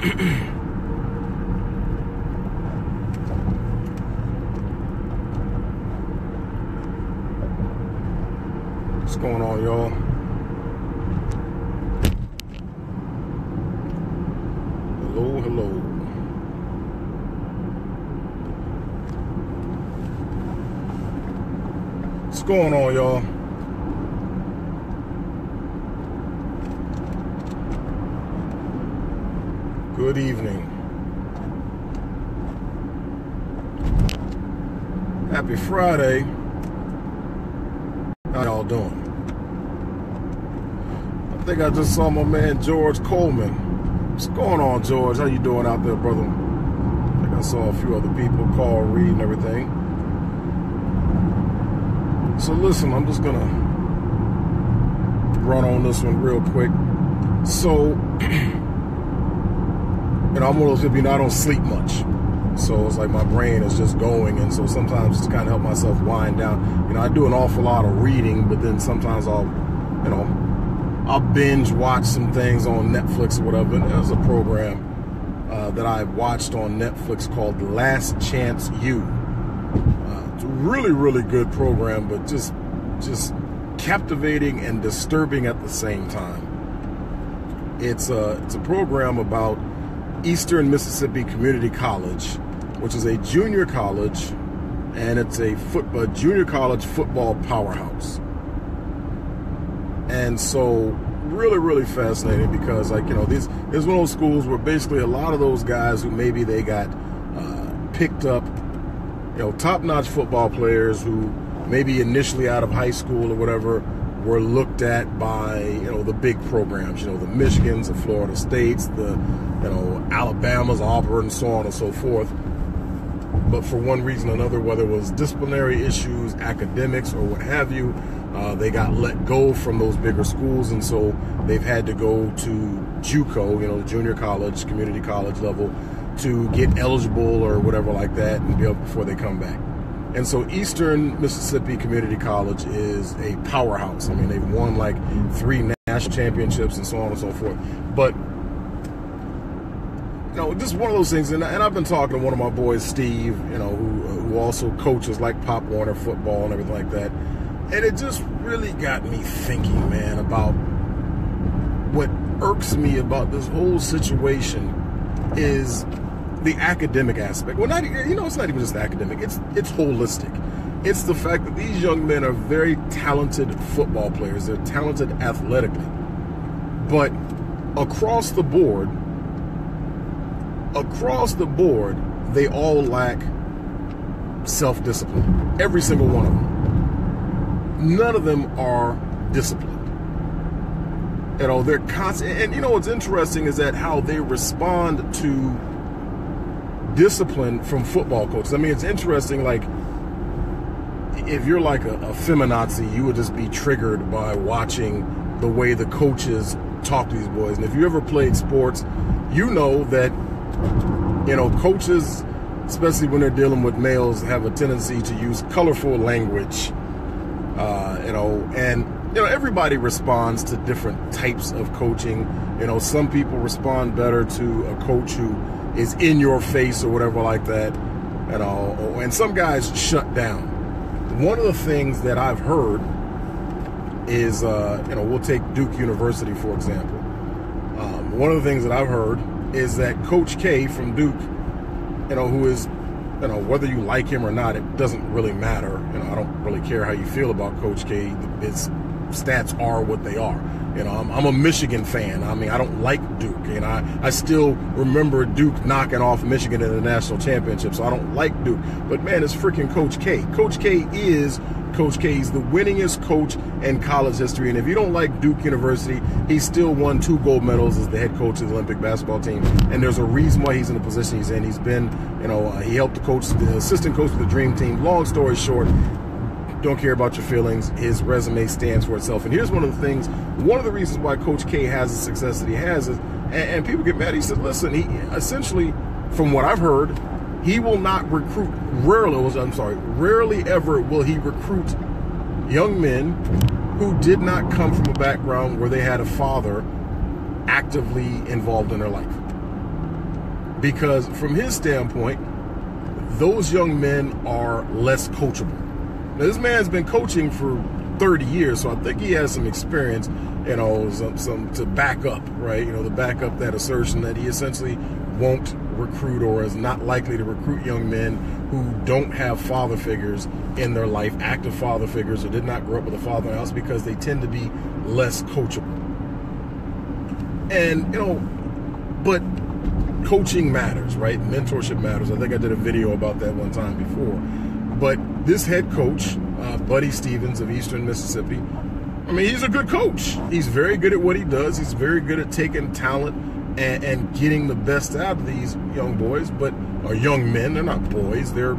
What's going on, y'all? Hello, hello. What's going on, y'all? Good evening. Happy Friday. How y'all doing? I think I just saw my man George Coleman. What's going on, George? How you doing out there, brother? I think I saw a few other people call, read, and everything. So listen, I'm just gonna run on this one real quick. So, I'm one of those people, I don't sleep much. So it's like my brain is just going, and so sometimes just kind of help myself wind down. I do an awful lot of reading, but then sometimes I'll binge watch some things on Netflix or whatever. And there's a program that I watched on Netflix called Last Chance U. It's a really, really good program, but just captivating and disturbing at the same time. It's a program about Eastern Mississippi Community College, which is a junior college, and it's a junior college football powerhouse. And so really, really fascinating because, this is one of those schools where basically a lot of those guys who maybe they got picked up, top-notch football players who maybe initially out of high school or whatever were looked at by, the big programs, the Michigans, the Florida States, the, Alabamas, Auburn, so on and so forth. But for one reason or another, whether it was disciplinary issues, academics, or what have you, they got let go from those bigger schools, and so they've had to go to JUCO, the junior college, community college level, to get eligible or whatever like that and be able before they come back. And so Eastern Mississippi Community College is a powerhouse. They've won like 3 national championships and so on and so forth. But, just one of those things. And I've been talking to one of my boys, Steve, who also coaches like Pop Warner football and everything like that. And it just really got me thinking, man, about what irks me about this whole situation is the academic aspect. Well, it's not even just academic. It's holistic. It's the fact that these young men are very talented football players. They're talented athletically. But across the board, they all lack self-discipline. Every single one of them. None of them are disciplined. They're constant. And what's interesting is that how they respond to discipline from football coaches. It's interesting, like, if you're like a feminazi, you would just be triggered by watching the way the coaches talk to these boys. And if you ever played sports, you know that, coaches, especially when they're dealing with males, have a tendency to use colorful language, and everybody responds to different types of coaching. Some people respond better to a coach who is in your face or whatever like that, and some guys shut down. One of the things that I've heard is, we'll take Duke University, for example. One of the things that I've heard is that Coach K from Duke, who is, whether you like him or not, it doesn't really matter. I don't really care how you feel about Coach K. His stats are what they are. I'm a Michigan fan. I don't like Duke, and I still remember Duke knocking off Michigan in the national championship, so I don't like Duke. But man, it's freaking Coach K. Coach K is Coach K. He's the winningest coach in college history, and if you don't like Duke University, he still won 2 gold medals as the head coach of the Olympic basketball team, and there's a reason why he's in the position he's in. He's been, he helped the assistant coach of the Dream Team. Long story short, don't care about your feelings. His resume stands for itself. And here's one of the reasons why Coach K has the success that he has is, and people get mad, he said, listen, he essentially, from what I've heard, he will not recruit, rarely ever will he recruit young men who did not come from a background where they had a father actively involved in their life. because from his standpoint, those young men are less coachable. Now, this man's been coaching for 30 years, so I think he has some experience, you know, some to back up, right? You know, to back up that assertion that he essentially won't recruit or is not likely to recruit young men who don't have father figures in their life, active father figures, or did not grow up with a father in the house, because they tend to be less coachable. And, you know, but coaching matters, right? Mentorship matters. I think I did a video about that one time before. But this head coach, Buddy Stevens of Eastern Mississippi, I mean, he's a good coach. He's very good at what he does. He's very good at taking talent and getting the best out of these young boys, or young men. They're not boys. They're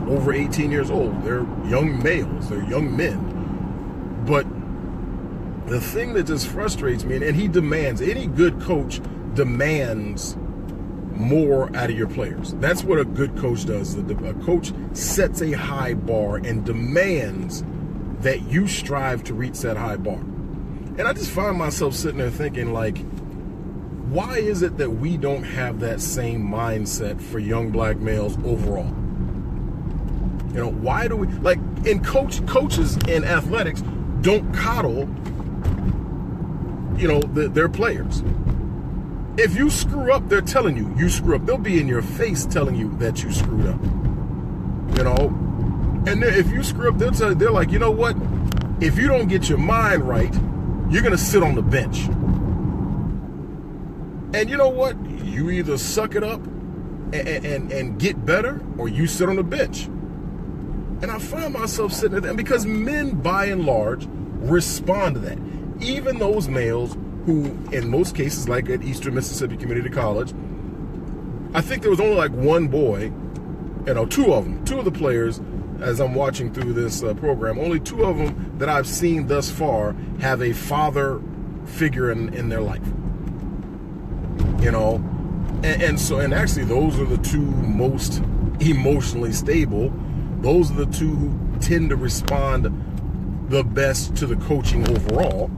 over 18 years old. They're young males. They're young men. But the thing that just frustrates me, and he demands, any good coach demands more out of your players. That's what a good coach does. A coach sets a high bar and demands that you strive to reach that high bar. And I just find myself sitting there thinking, like, why is it that we don't have that same mindset for young black males overall? You know, why do we, like, coaches in athletics don't coddle, you know, their players. If you screw up, they're telling you screw up. They'll be in your face telling you that you screwed up. You know? And if you screw up, they're like, you know what? If you don't get your mind right, you're going to sit on the bench. And you know what? You either suck it up and get better, or you sit on the bench. And I find myself sitting there, because men, by and large, respond to that. Even those males who, in most cases, like at Eastern Mississippi Community College, I think there was only like one boy, you know, two of the players, as I'm watching through this program, only two of them that I've seen thus far have a father figure in their life. You know, and actually those are the two most emotionally stable. Those are the two who tend to respond the best to the coaching overall,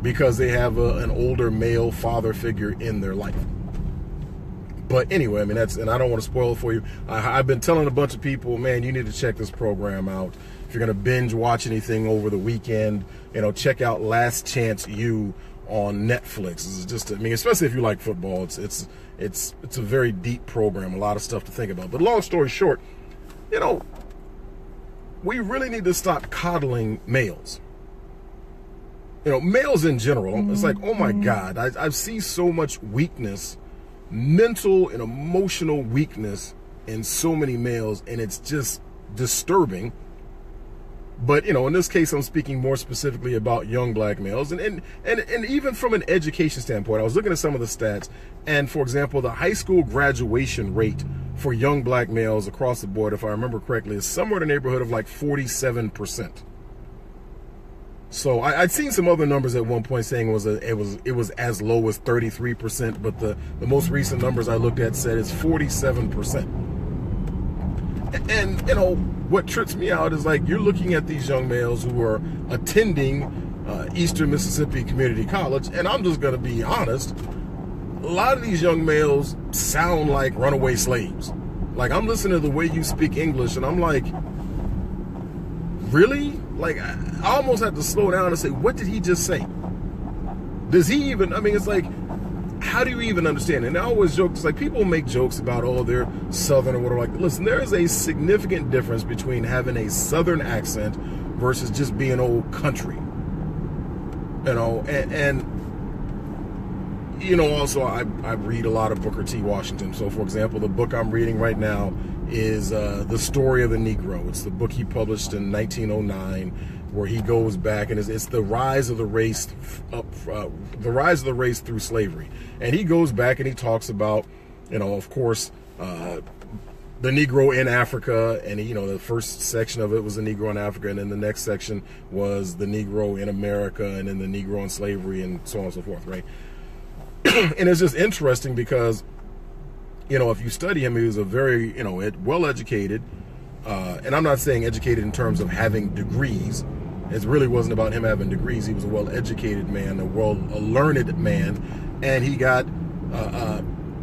because they have an older male father figure in their life. But anyway, I mean, and I don't want to spoil it for you. I've been telling a bunch of people, man, you need to check this program out. If you're going to binge watch anything over the weekend, you know, check out Last Chance U on Netflix. It's just, I mean, especially if you like football, it's a very deep program, a lot of stuff to think about. But long story short, you know, we really need to stop coddling males. You know, males in general, it's like, oh my God, I see so much weakness, mental and emotional weakness in so many males, and it's just disturbing. But, you know, in this case, I'm speaking more specifically about young black males. And even from an education standpoint, I was looking at some of the stats. And, for example, the high school graduation rate for young black males across the board, if I remember correctly, is somewhere in the neighborhood of like 47%. So I'd seen some other numbers at one point saying it was as low as 33%, but the most recent numbers I looked at said it's 47%. And you know, what trips me out is, like, you're looking at these young males who are attending Eastern Mississippi Community College, and I'm just going to be honest, a lot of these young males sound like runaway slaves. Like, I'm listening to the way you speak English, and I'm like, really? Like, I almost have to slow down and say, what did he just say? Does he even, I mean, it's like, how do you even understand it? And I always joke, it's like, people make jokes about, oh, they're Southern or whatever. Like, listen, there is a significant difference between having a Southern accent versus just being old country. You know, and you know, also, I read a lot of Booker T. Washington. So, for example, the book I'm reading right now is The Story of the Negro. It's the book he published in 1909, where he goes back, and it's the rise of the race through slavery. And he goes back and he talks about, you know, of course, the Negro in Africa, and you know, the first section of it was the Negro in Africa, and then the next section was the Negro in America, and then the Negro in slavery, and so on and so forth, right? And it's just interesting because, you know, if you study him, he was a very, you know, well-educated, and I'm not saying educated in terms of having degrees. It really wasn't about him having degrees. He was a well-educated man, a learned man, and he got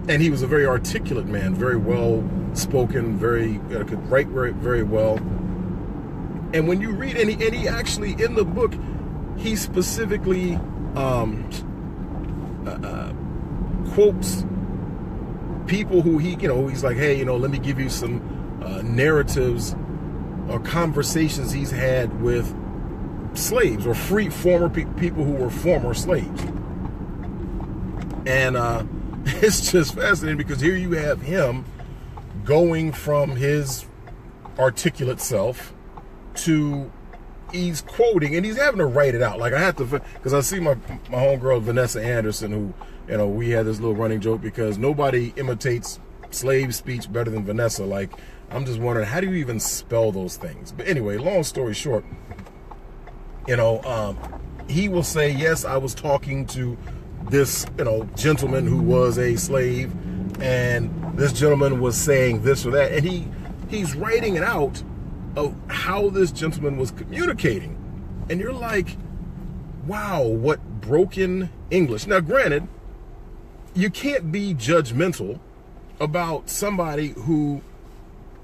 And he was a very articulate man, very well spoken, could write very, very well. And when you read, and he actually, in the book, he specifically quotes people who he's like, hey, let me give you some narratives or conversations he's had with slaves or former people who were former slaves. And it's just fascinating because here you have him going from his articulate self to he's quoting, and he's having to write it out. Like I have to, because I see my homegirl Vanessa Anderson, who we had this little running joke because nobody imitates slave speech better than Vanessa. Like I'm just wondering, how do you even spell those things? But anyway, long story short, he will say, yes, I was talking to this gentleman who was a slave, and this gentleman was saying this or that, and he's writing it out of how this gentleman was communicating. And you're like, wow, what broken English. Now granted, you can't be judgmental about somebody who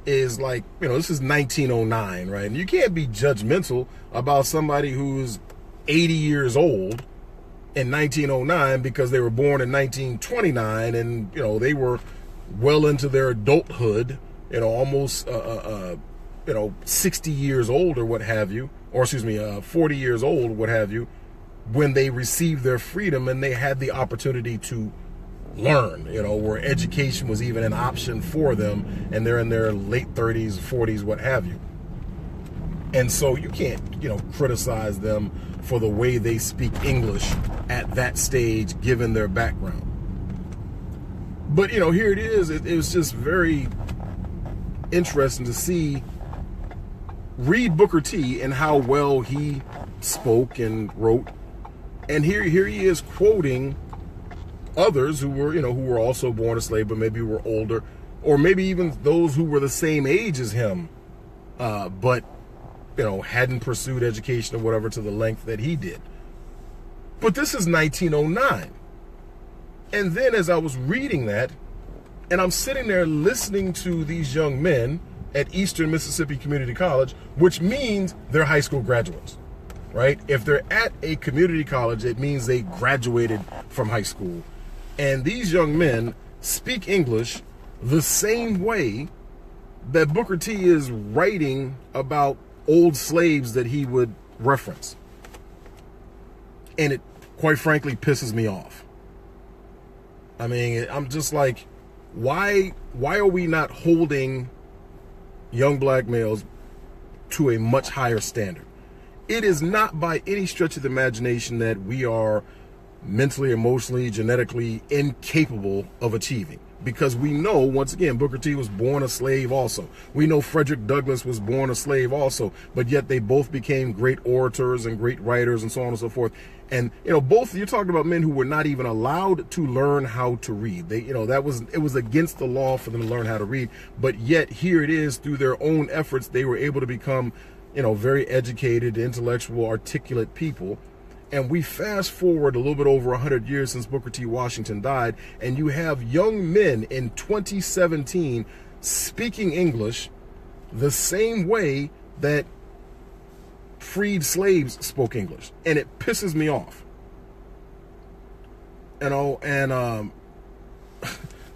is like, this is 1909, right? And you can't be judgmental about somebody who's 80 years old in 1909 because they were born in 1929 and they were well into their adulthood, almost 60 years old or what have you, or 40 years old, what have you, when they received their freedom and they had the opportunity to learn, where education was even an option for them, and they're in their late 30s, 40s, what have you. And so you can't, criticize them for the way they speak English at that stage, given their background. But, here it is. It was just very interesting to read Booker T and how well he spoke and wrote. And here he is quoting others who were also born a slave, but maybe were older, or maybe even those who were the same age as him, but hadn't pursued education or whatever to the length that he did. But this is 1909. And then as I was reading that, and I'm sitting there listening to these young men at Eastern Mississippi Community College, which means they're high school graduates, right? If they're at a community college, it means they graduated from high school. And these young men speak English the same way that Booker T is writing about old slaves that he would reference. And it, quite frankly, pisses me off. I mean, I'm just like, why are we not holding young black males to a much higher standard? It is not by any stretch of the imagination that we are mentally, emotionally, genetically incapable of achieving. Because we know, once again, Booker T was born a slave also. We know Frederick Douglass was born a slave also, but yet they both became great orators and great writers and so on and so forth. And, both, you're talking about men who were not even allowed to learn how to read. It was against the law for them to learn how to read. But yet here it is, through their own efforts, they were able to become, very educated, intellectual, articulate people. And we fast forward a little bit over 100 years since Booker T. Washington died, and you have young men in 2017 speaking English the same way that freed slaves spoke English. And it pisses me off.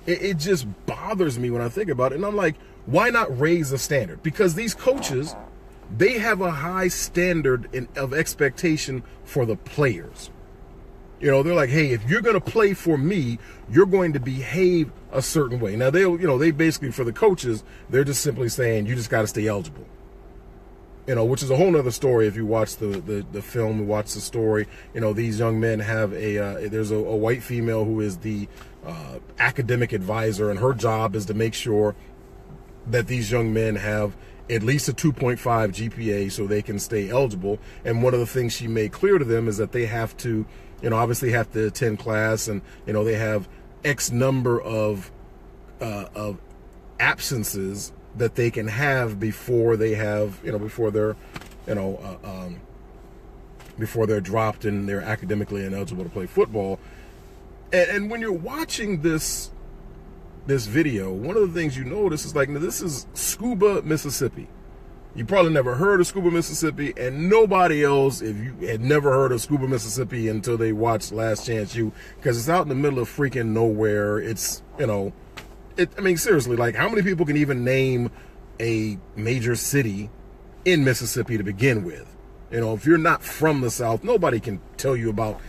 It just bothers me when I think about it. And I'm like, why not raise the standard? Because these coaches, they have a high standard of expectation for the players. They're like, hey, if you're going to play for me, you're going to behave a certain way. Now, they basically, for the coaches, they're just simply saying, you just got to stay eligible. Which is a whole nother story. If you watch the film, you watch the story, these young men have there's a white female who is the academic advisor, and her job is to make sure that these young men have at least a 2.5 GPA so they can stay eligible. And one of the things she made clear to them is that they have to, obviously have to attend class, and, they have X number of absences that they can have before they have, before they're, before they're dropped and they're academically ineligible to play football. And when you're watching this this video, one of the things you notice is like, now this is Scuba, Mississippi. You probably never heard of Scuba, Mississippi, and nobody else, if you had never heard of Scuba, Mississippi until they watched Last Chance U, because it's out in the middle of freaking nowhere. It's, you know, I mean, seriously, like, how many people can even name a major city in Mississippi to begin with? You know, if you're not from the South, nobody can tell you about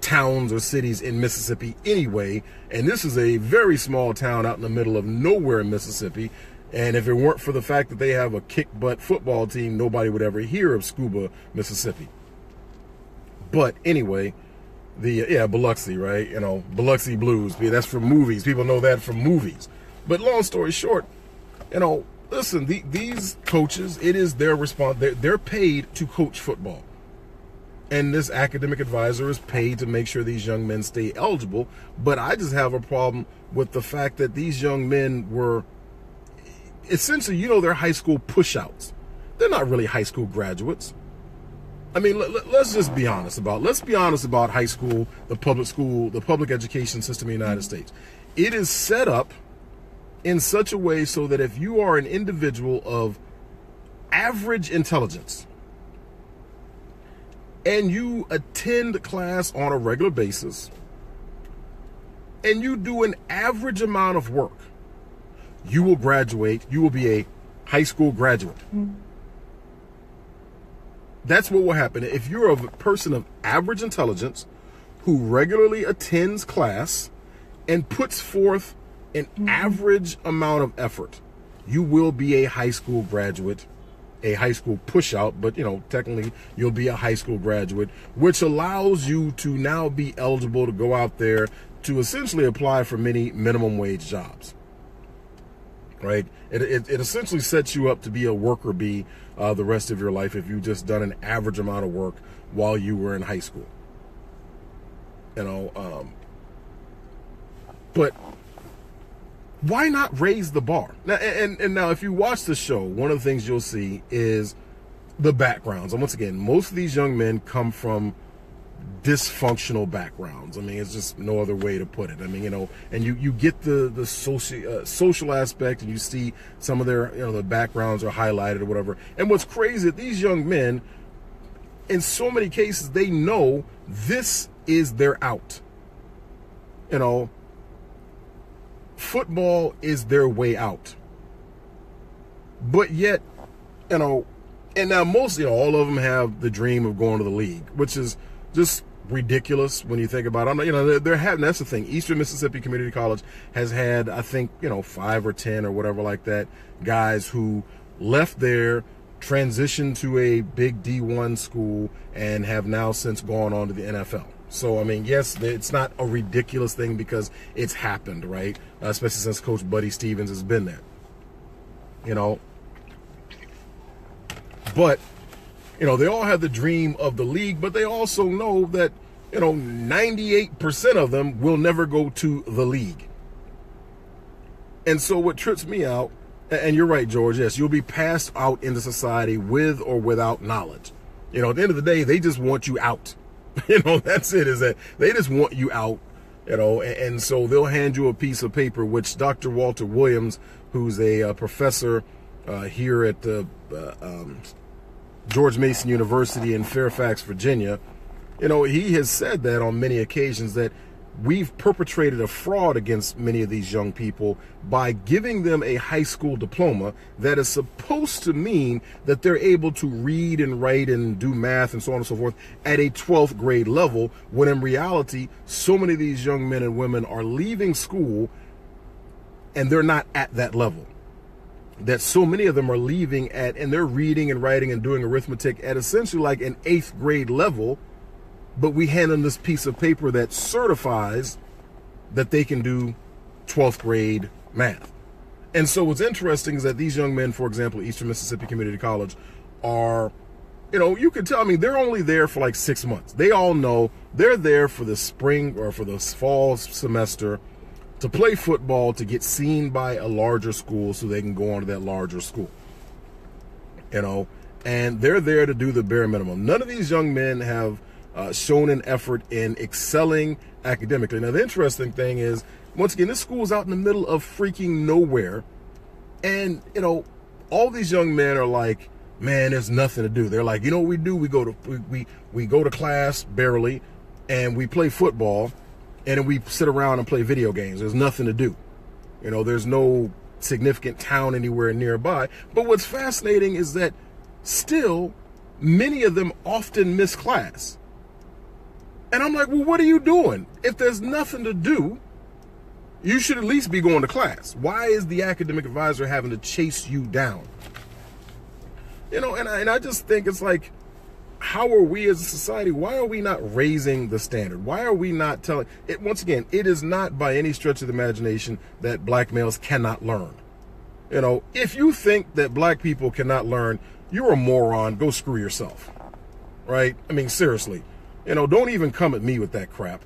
towns or cities in Mississippi anyway. And this is a very small town out in the middle of nowhere in Mississippi. And if it weren't for the fact that they have a kick-butt football team, nobody would ever hear of Scuba, Mississippi. But anyway, Biloxi, right? You know, Biloxi Blues. That's from movies. People know that from movies. But long story short, you know, listen, these coaches, it is their response. They're paid to coach football. And this academic advisor is paid to make sure these young men stay eligible. But I just have a problem with the fact that these young men were essentially, you know, they're high school push-outs. They're not really high school graduates. I mean, let's just be honest about, high school, the public education system in the United States. It is set up in such a way so that if you are an individual of average intelligence and you attend class on a regular basis and you do an average amount of work, you will graduate. You will be a high school graduate. That's what will happen. If you're a person of average intelligence who regularly attends class and puts forth an average amount of effort, you will be a high school graduate, a high school push-out, but, you know, technically you'll be a high school graduate, which allows you to now be eligible to go out there to essentially apply for many minimum wage jobs. Right? It essentially sets you up to be a worker bee the rest of your life if you've just done an average amount of work while you were in high school. You know, but why not raise the bar? Now, and now, if you watch the show, one of the things you'll see is the backgrounds. And once again, most of these young men come from dysfunctional backgrounds. I mean, it's just no other way to put it. I mean, you know, and you get the social aspect, and you see some of their, you know, the backgrounds are highlighted or whatever. And what's crazy, these young men, in so many cases, they know this is their out. You know, football is their way out. But yet, you know, and now most, you know, all of them have the dream of going to the league, which is just ridiculous when you think about it. You know, they're having, that's the thing. Eastern Mississippi Community College has had, I think, you know, 5 or 10 or whatever like that, guys who left there, transitioned to a big D1 school, and have now since gone on to the NFL. So, I mean, yes, it's not a ridiculous thing because it's happened, right? Especially since Coach Buddy Stevens has been there. You know, but, you know, they all have the dream of the league, but they also know that, you know, 98% of them will never go to the league. And so what trips me out, and you're right, George, yes, you'll be passed out into society with or without knowledge. You know, at the end of the day, they just want you out. You know, that's it, is that they just want you out, you know, and so they'll hand you a piece of paper, which Dr. Walter Williams, who's a professor here at the George Mason University in Fairfax, Virginia, you know, he has said that on many occasions that we've perpetrated a fraud against many of these young people by giving them a high school diploma that is supposed to mean that they're able to read and write and do math and so on and so forth at a 12th grade level, when in reality, so many of these young men and women are leaving school and they're not at that level. That so many of them are leaving at, and they're reading and writing and doing arithmetic at essentially like an 8th grade level, but we hand them this piece of paper that certifies that they can do 12th grade math. And so what's interesting is that these young men, for example, Eastern Mississippi Community College, are, you know, you can tell, I mean, they're only there for like 6 months. They all know they're there for the spring or for the fall semester to play football, to get seen by a larger school so they can go on to that larger school. You know, and they're there to do the bare minimum. None of these young men have shown an effort in excelling academically. Now, the interesting thing is Once again, this school is out in the middle of freaking nowhere. And, all these young men are like, man, there's nothing to do. They're like, you know what we do? We go to class barely, and we play football, and then we sit around and play video games. There's nothing to do. There's no significant town anywhere nearby. But what's fascinating is that still, many of them often miss class. And I'm like, well, what are you doing? If there's nothing to do, you should at least be going to class. Why is the academic advisor having to chase you down? And I just think it's like, how are we as a society, why are we not raising the standard? Why are we not telling it? Once again, it is not by any stretch of the imagination that black males cannot learn. If you think that black people cannot learn, you're a moron. Go screw yourself. Right? I mean, seriously. Don't even come at me with that crap.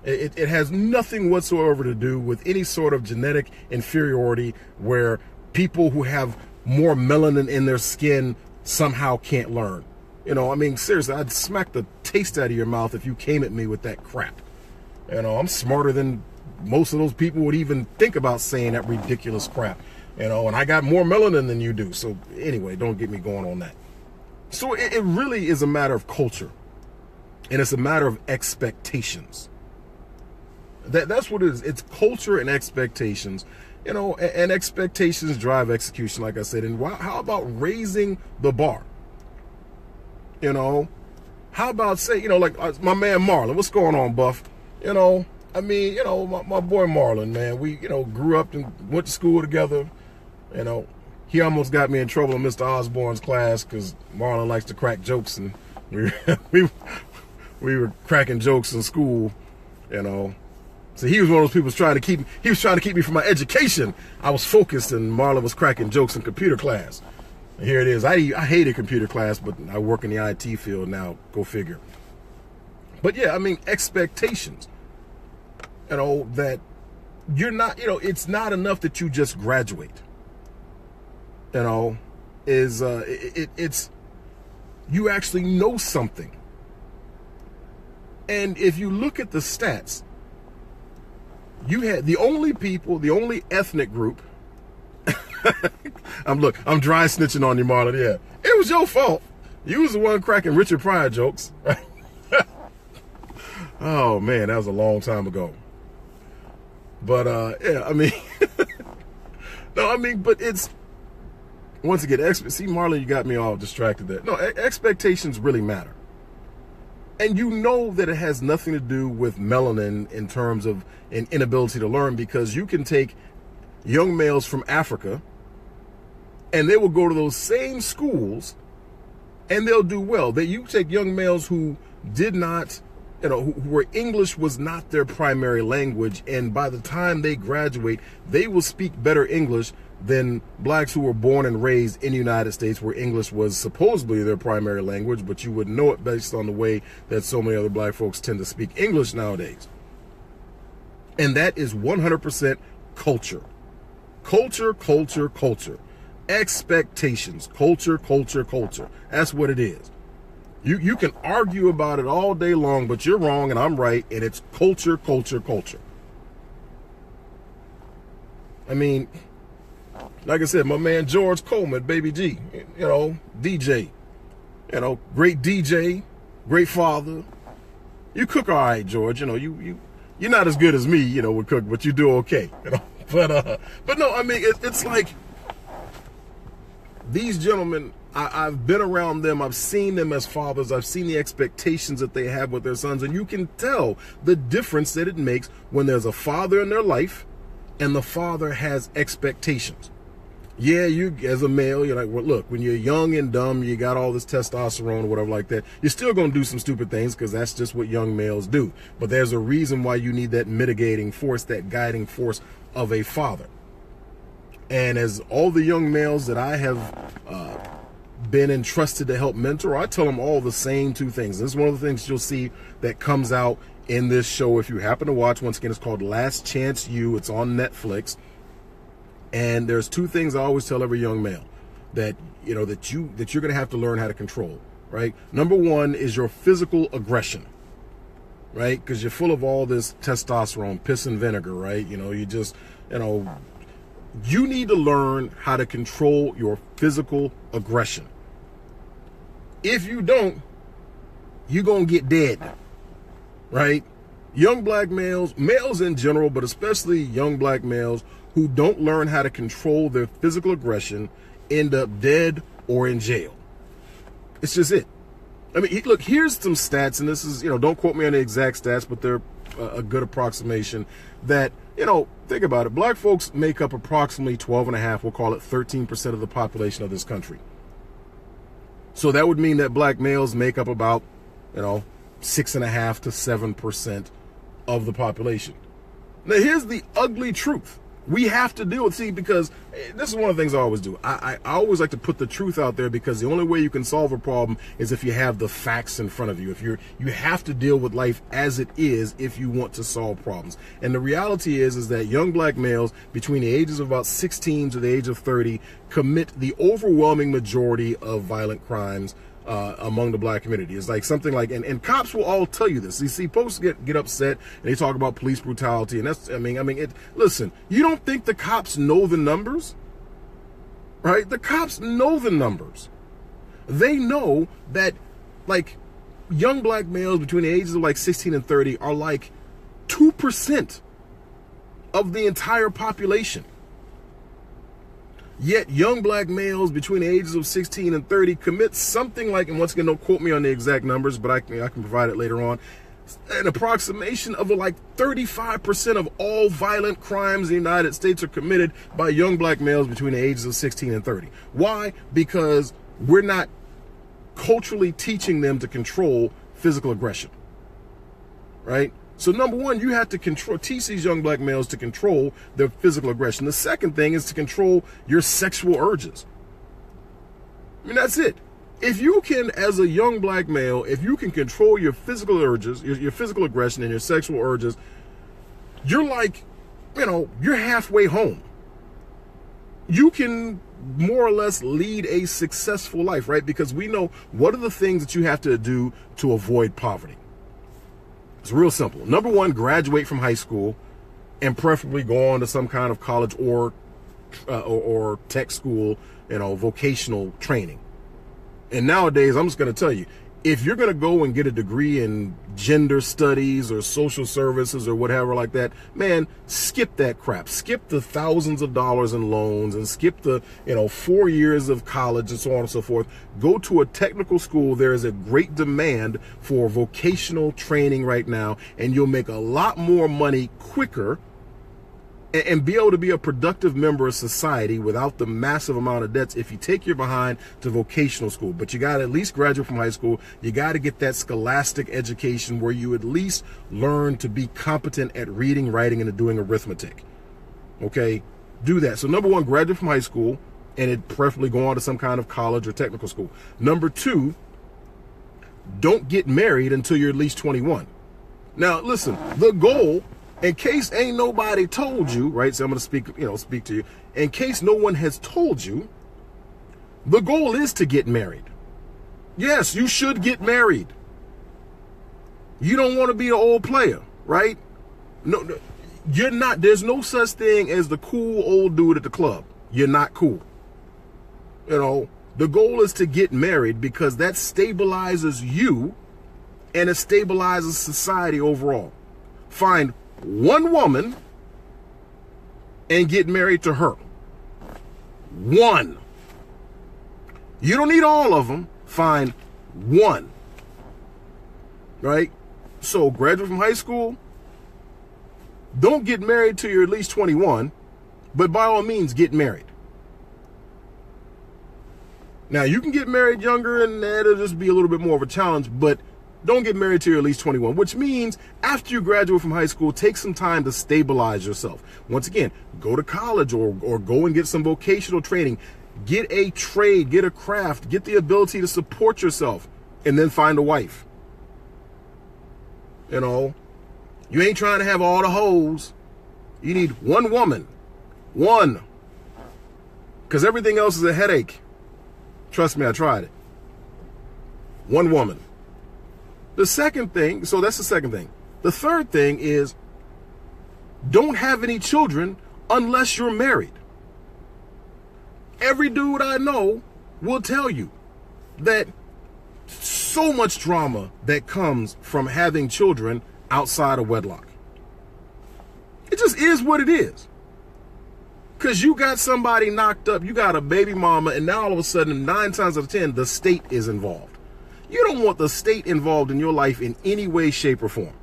It has nothing whatsoever to do with any sort of genetic inferiority where people who have more melanin in their skin somehow can't learn. Seriously, I'd smack the taste out of your mouth if you came at me with that crap. I'm smarter than most of those people would even think about saying that ridiculous crap. And I got more melanin than you do. So anyway, don't get me going on that. So it really is a matter of culture. And it's a matter of expectations. That's what it is. It's culture and expectations. And expectations drive execution, like I said. And how about raising the bar? How about like my man Marlon? What's going on, Buff? My boy Marlon, man. We, grew up and went to school together. He almost got me in trouble in Mr. Osborne's class because Marlon likes to crack jokes, and we were cracking jokes in school. So he was one of those people trying to keep me from my education. I was focused, and Marlon was cracking jokes in computer class. And here it is. I hated computer class, but I work in the IT field now. Go figure. But yeah, expectations. That you're not. It's not enough that you just graduate. It's you actually know something. And if you look at the stats, you had the only ethnic group. I'm dry snitching on you, Marlon. Yeah, it was your fault. You was the one cracking Richard Pryor jokes. Right? Oh man, that was a long time ago. But yeah, but it's once again, see, Marlon, you got me all distracted there. No, expectations really matter. And that it has nothing to do with melanin in terms of an inability to learn, because you can take young males from Africa and they will go to those same schools and they'll do well. You take young males who did not, where English was not their primary language, and by the time they graduate, they will speak better English than blacks who were born and raised in the United States, where English was supposedly their primary language, but you wouldn't know it based on the way that so many other black folks tend to speak English nowadays. And that is 100% culture. Culture, culture, culture. Expectations. Culture, culture, culture. That's what it is. You can argue about it all day long, but you're wrong and I'm right, and it's culture, culture, culture. Like I said, my man George Coleman, Baby G, DJ, great DJ, great father. You cook all right, George. You're not as good as me, with cook, but you do okay. But no, it's like these gentlemen. I've been around them. I've seen them as fathers. I've seen the expectations that they have with their sons, and you can tell the difference that it makes when there's a father in their life, and the father has expectations. Yeah, you as a male, you're like, well, look, when you're young and dumb, you got all this testosterone or whatever like that, you're still going to do some stupid things because that's just what young males do. But there's a reason why you need that mitigating force, that guiding force of a father. And as all the young males that I have been entrusted to help mentor, I tell them all the same two things. This is one of the things you'll see that comes out in this show. If you happen to watch, once again, it's called Last Chance U. It's on Netflix. And there's two things I always tell every young male that you're going to have to learn how to control, right? Number one is your physical aggression. right? Because you're full of all this testosterone, piss and vinegar, right? You know, you need to learn how to control your physical aggression. If you don't, you're going to get dead, right? Young black males, males in general, but especially young black males who don't learn how to control their physical aggression end up dead or in jail. It's just it. I mean, look, here's some stats, and this is, don't quote me on the exact stats, but they're a good approximation that, think about it. Black folks make up approximately 12.5, we'll call it 13% of the population of this country. So that would mean that black males make up about, 6.5 to 7% of the population. Now, here's the ugly truth. We have to deal with, because this is one of the things I always do. I always like to put the truth out there, because the only way you can solve a problem is if you have the facts in front of you. If you have to deal with life as it is if you want to solve problems. And the reality is that young black males between the ages of about 16 to the age of 30 commit the overwhelming majority of violent crimes among the black community. It's like something like, and cops will all tell you this. You see, folks get upset and they talk about police brutality, and that's, listen, you don't think the cops know the numbers? Right? The cops know the numbers. They know that, like, young black males between the ages of like 16 and 30 are like 2% of the entire population. Yet young black males between the ages of 16 and 30 commit something like, and once again, don't quote me on the exact numbers, but I can provide it later on, an approximation of like 35% of all violent crimes in the United States are committed by young black males between the ages of 16 and 30. Why? Because we're not culturally teaching them to control physical aggression, right? So number one, you have to teach these young black males to control their physical aggression. The second thing is to control your sexual urges. I mean, that's it. If you can, as a young black male, if you can control your physical urges, your physical aggression and your sexual urges, you're like, you're halfway home. You can more or less lead a successful life, right? Because we know what are the things that you have to do to avoid poverty. It's real simple. Number one, graduate from high school and preferably go on to some kind of college or tech school, vocational training. And nowadays, I'm just going to tell you, if you're going to go and get a degree in gender studies or social services or whatever like that, man, skip that crap. Skip the thousands of dollars in loans and skip the, 4 years of college and so on and so forth. Go to a technical school. There is a great demand for vocational training right now, and you'll make a lot more money quicker and be able to be a productive member of society without the massive amount of debts if you take your behind to vocational school. But you got to at least graduate from high school. You got to get that scholastic education where you at least learn to be competent at reading, writing, and doing arithmetic. Okay? Do that. So number one, graduate from high school, and it preferably go on to some kind of college or technical school. Number two, don't get married until you're at least 21. Now, listen, the goal, in case ain't nobody told you, right? So I'm going to speak to you. In case no one has told you, the goal is to get married. Yes, you should get married. You don't want to be an old player, right? No, you're not. There's no such thing as the cool old dude at the club. You're not cool. The goal is to get married because that stabilizes you and it stabilizes society overall. Find one woman and get married to her. One. You don't need all of them. Find one. Right? So graduate from high school. Don't get married till you're at least 21, but by all means get married. Now you can get married younger and that'll just be a little bit more of a challenge, but don't get married till you're at least 21, which means after you graduate from high school, take some time to stabilize yourself. Once again, go to college or go and get some vocational training. Get a trade, get a craft, get the ability to support yourself, and then find a wife. You ain't trying to have all the hoes. You need one woman. One. Because everything else is a headache. Trust me, I tried it. One woman. The second thing, so that's the second thing. The third thing is don't have any children unless you're married. Every dude I know will tell you that so much drama that comes from having children outside of wedlock. It just is what it is. Because you got somebody knocked up, you got a baby mama, and now all of a sudden, 9 times out of 10, the state is involved. You don't want the state involved in your life in any way, shape, or form.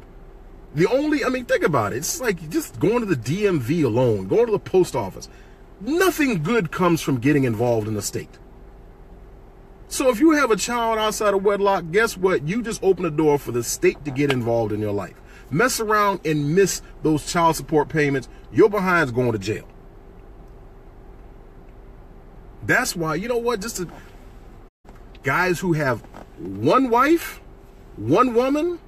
Think about it. It's like just going to the DMV alone, going to the post office. Nothing good comes from getting involved in the state. So if you have a child outside of wedlock, guess what? You just open the door for the state to get involved in your life. Mess around and miss those child support payments, your behind's going to jail. That's why, you know what? Guys who have one wife, one woman,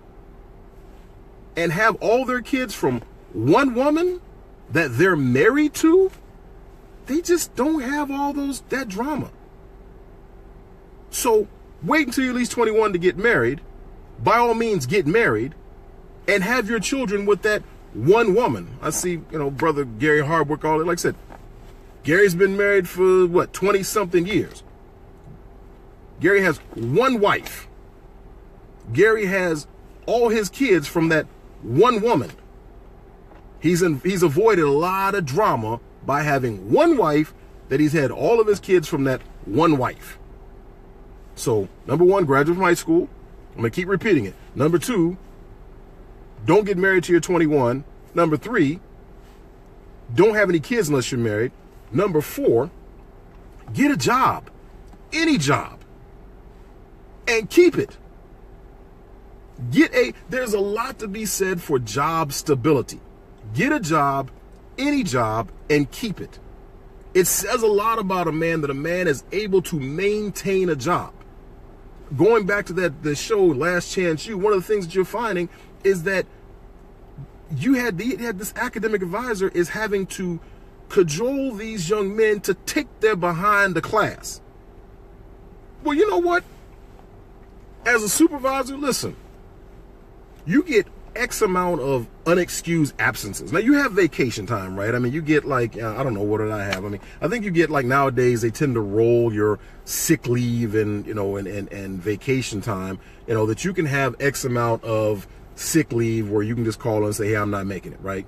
and have all their kids from one woman that they're married to, they just don't have all that drama. So wait until you're at least 21 to get married. By all means, get married and have your children with that one woman. I see, brother Gary Hardwick, all that. Like I said, Gary's been married for 20 something years. Gary has one wife. Gary has all his kids from that one woman. He's avoided a lot of drama by having one wife that he's had all of his kids from that one wife. So, number 1, graduate from high school. I'm going to keep repeating it. Number 2, don't get married till you're 21. Number 3, don't have any kids unless you're married. Number 4, get a job, any job, and keep it. There's a lot to be said for job stability. Get a job, any job, and keep it. It says a lot about a man that a man is able to maintain a job. Going back to the show, Last Chance U, one of the things that you're finding is that you had this academic advisor is having to cajole these young men to take their behind the class. Well, you know what? As a supervisor, listen, you get X amount of unexcused absences. Now, you have vacation time, right? I mean, you get I don't know, what did I have? I mean, I think you get nowadays they tend to roll your sick leave and vacation time, that you can have X amount of sick leave where you can just call and say, hey, I'm not making it, right?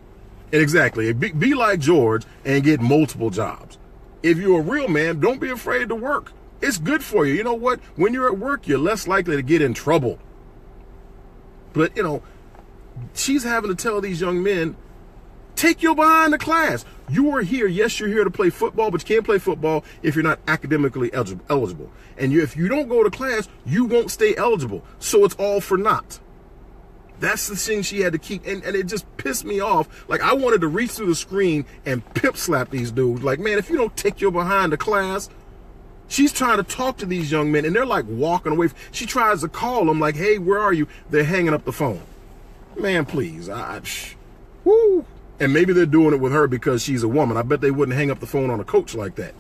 And exactly, be like George and get multiple jobs. If you're a real man, don't be afraid to work. It's good for you. You know what? When you're at work, you're less likely to get in trouble. But, she's having to tell these young men, take your behind the class. You are here. Yes, you're here to play football, but you can't play football if you're not academically eligible. And if you don't go to class, you won't stay eligible. So it's all for naught. That's the thing she had to keep. And it just pissed me off. I wanted to reach through the screen and pip slap these dudes. Man, if you don't take your behind the class, she's trying to talk to these young men, and they're walking away. She tries to call them hey, where are you? They're hanging up the phone. Man, please. Woo. And maybe they're doing it with her because she's a woman. I bet they wouldn't hang up the phone on a coach like that.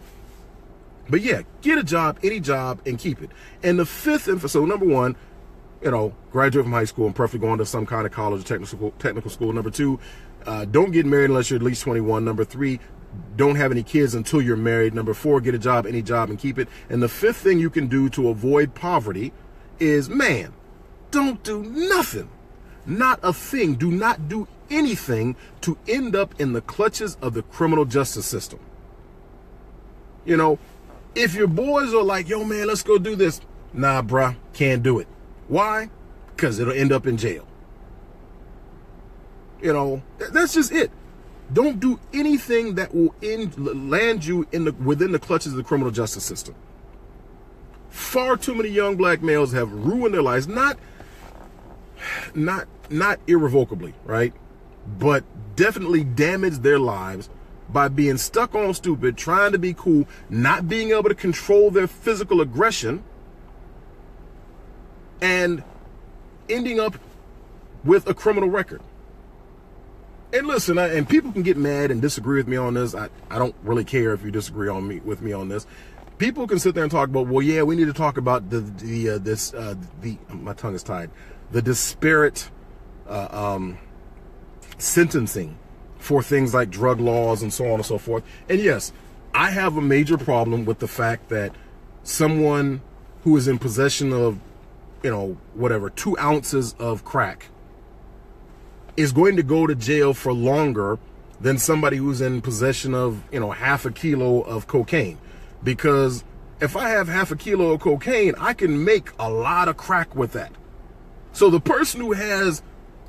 But yeah, get a job, any job, and keep it. And the fifth, so number 1, graduate from high school and preferably going to some kind of college or technical school. Number 2, don't get married unless you're at least 21. Number 3, don't have any kids until you're married. Number 4, get a job, any job, and keep it. And the 5th thing you can do to avoid poverty is, man, don't do nothing. Not a thing. Do not do anything to end up in the clutches of the criminal justice system. If your boys are yo, man, let's go do this. Nah, bruh, can't do it. Why? Because it'll end up in jail. That's just it. Don't do anything that will land you within the clutches of the criminal justice system. Far too many young black males have ruined their lives, not irrevocably, right? But definitely damaged their lives by being stuck on stupid, trying to be cool, not being able to control their physical aggression, and ending up with a criminal record. And listen, and people can get mad and disagree with me on this. I don't really care if you disagree with me on this. People can sit there and talk about, well, yeah, we need to talk about my tongue is tied, the disparate sentencing for things like drug laws and so on and so forth. And yes, I have a major problem with the fact that someone who is in possession of, you know, whatever, 2 ounces of crack is going to go to jail for longer than somebody who's in possession of, you know, half a kilo of cocaine. Because if I have half a kilo of cocaine, I can make a lot of crack with that. So the person who has